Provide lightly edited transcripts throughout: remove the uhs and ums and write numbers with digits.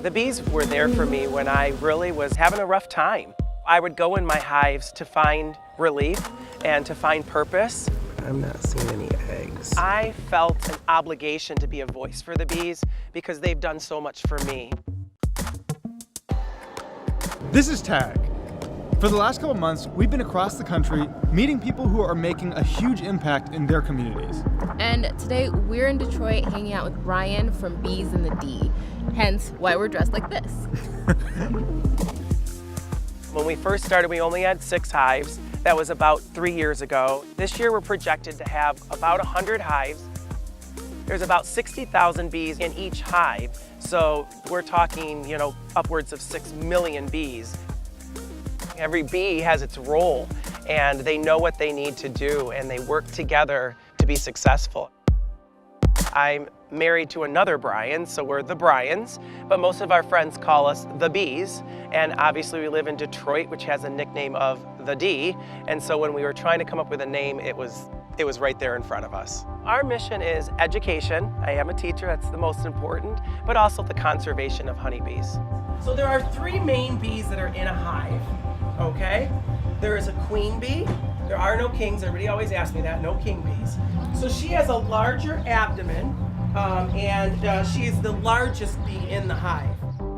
The bees were there for me when I really was having a rough time. I would go in my hives to find relief and to find purpose. I'm not seeing any eggs. I felt an obligation to be a voice for the bees because they've done so much for me. This is Tag. For the last couple months, we've been across the country meeting people who are making a huge impact in their communities. And today we're in Detroit hanging out with Brian from Bees in the D, hence why we're dressed like this. When we first started, we only had 6 hives. That was about 3 years ago. This year we're projected to have about 100 hives. There's about 60,000 bees in each hive. So we're talking, upwards of 6 million bees. Every bee has its role and they know what they need to do and they work together to be successful. I'm married to another Brian, so we're the Bryans, but most of our friends call us the Bees. And obviously we live in Detroit, which has a nickname of the D. And so when we were trying to come up with a name, it was right there in front of us. Our mission is education. I am a teacher, that's the most important, but also the conservation of honeybees. So there are 3 main bees that are in a hive, okay? There is a queen bee. There are no kings. Everybody always asks me that, no king bees. So she has a larger abdomen, and she is the largest bee in the hive.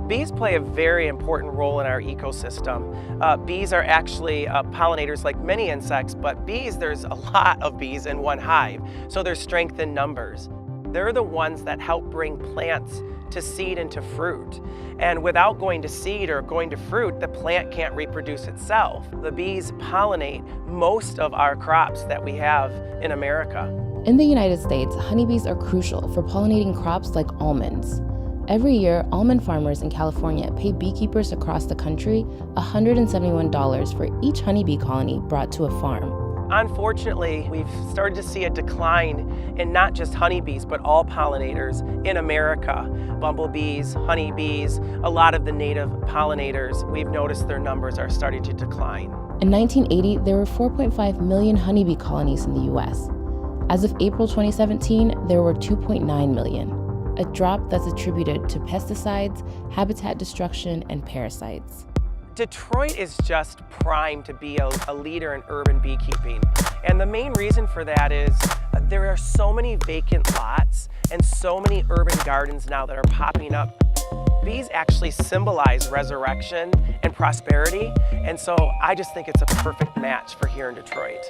Bees play a very important role in our ecosystem. Bees are actually pollinators like many insects, but bees, there's a lot of bees in one hive, so there's strength in numbers. They're the ones that help bring plants to seed and to fruit. And without going to seed or going to fruit, the plant can't reproduce itself. The bees pollinate most of our crops that we have in America. In the United States, honeybees are crucial for pollinating crops like almonds. Every year, almond farmers in California pay beekeepers across the country $171 for each honeybee colony brought to a farm. Unfortunately, we've started to see a decline in not just honeybees, but all pollinators in America. Bumblebees, honeybees, a lot of the native pollinators, we've noticed their numbers are starting to decline. In 1980, there were 4.5 million honeybee colonies in the US. As of April 2017, there were 2.9 million, a drop that's attributed to pesticides, habitat destruction, and parasites. Detroit is just primed to be a leader in urban beekeeping. And the main reason for that is there are so many vacant lots and so many urban gardens now that are popping up. Bees actually symbolize resurrection and prosperity, and so I just think it's a perfect match for here in Detroit.